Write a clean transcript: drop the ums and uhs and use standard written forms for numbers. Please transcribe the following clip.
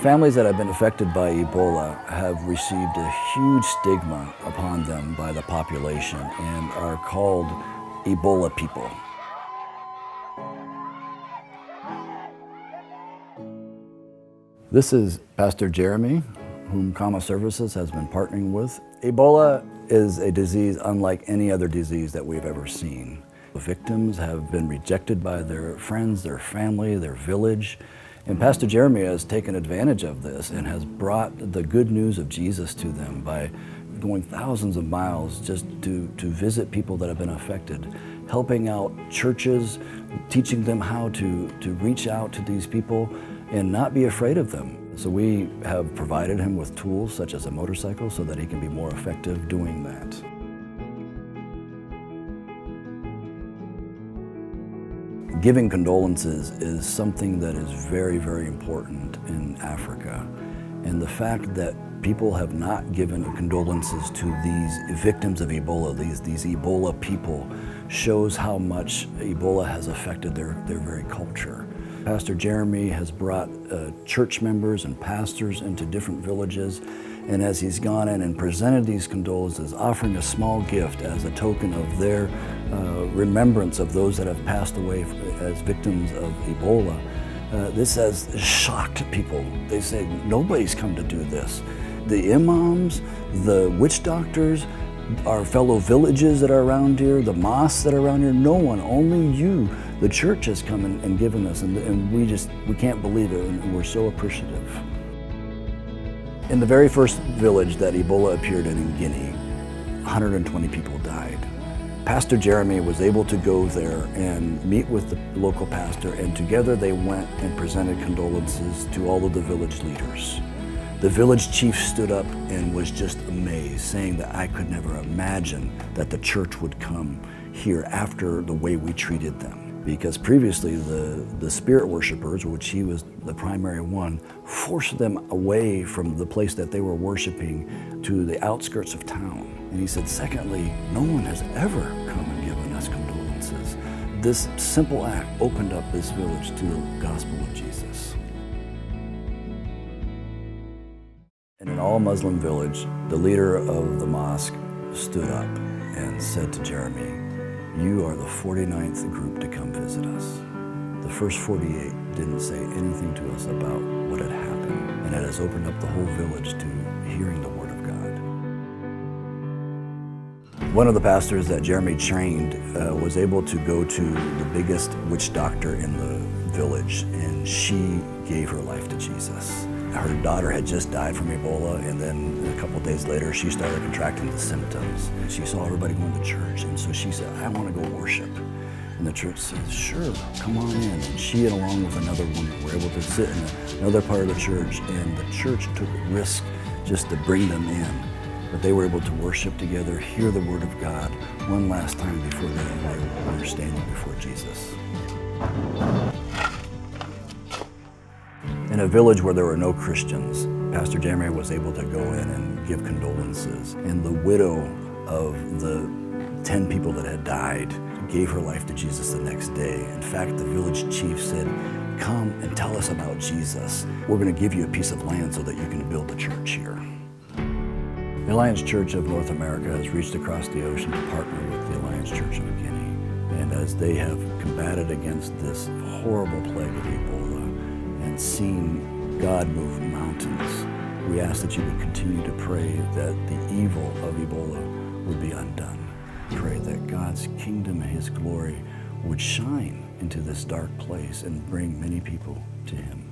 Families that have been affected by Ebola have received a huge stigma upon them by the population and are called Ebola people. This is Pastor Jeremy, whom Comma Services has been partnering with. Ebola is a disease unlike any other disease that we've ever seen. The victims have been rejected by their friends, their family, their village. And Pastor Jeremy has taken advantage of this and has brought the good news of Jesus to them by going thousands of miles just to visit people that have been affected, helping out churches, teaching them how to reach out to these people and not be afraid of them. So we have provided him with tools such as a motorcycle so that he can be more effective doing that. Giving condolences is something that is very, very important in Africa. And the fact that people have not given condolences to these victims of Ebola, these Ebola people, shows how much Ebola has affected their very culture. Pastor Jeremy has brought church members and pastors into different villages, and as he's gone in and presented these condolences, offering a small gift as a token of their remembrance of those that have passed away as victims of Ebola, this has shocked people. They say, nobody's come to do this. The imams, the witch doctors, our fellow villages that are around here, the mosques that are around here, no one, only you, the church has come and given us, and we can't believe it, and we're so appreciative. In the very first village that Ebola appeared in Guinea, 120 people died. Pastor Jeremy was able to go there and meet with the local pastor, and together they went and presented condolences to all of the village leaders. The village chief stood up and was just amazed, saying that I could never imagine that the church would come here after the way we treated them. Because previously the spirit worshipers, which he was the primary one, forced them away from the place that they were worshiping to the outskirts of town. And he said, secondly, no one has ever come and given us condolences. This simple act opened up this village to the gospel of Jesus. In an all-Muslim village, the leader of the mosque stood up and said to Jeremy, you are the 49th group to come visit us. The first 48 didn't say anything to us about what had happened, and it has opened up the whole village to hearing the word of God. One of the pastors that Jeremy trained was able to go to the biggest witch doctor in the village, and she gave her life to Jesus. Her daughter had just died from Ebola, and then a couple of days later, she started contracting the symptoms. She saw everybody going to church, and so she said, I want to go worship. And the church said, sure, come on in. And she, along with another woman, were able to sit in another part of the church, and the church took a risk just to bring them in. But they were able to worship together, hear the word of God one last time before they were standing before Jesus. In a village where there were no Christians, Pastor Jeremy was able to go in and give condolences. And the widow of the 10 people that had died gave her life to Jesus the next day. In fact, the village chief said, come and tell us about Jesus. We're going to give you a piece of land so that you can build a church here. The Alliance Church of North America has reached across the ocean to partner with the Alliance Church of Guinea. And as they have combated against this horrible plague of Ebola, and seen God move mountains, we ask that you would continue to pray that the evil of Ebola would be undone. Pray that God's kingdom and his glory would shine into this dark place and bring many people to him.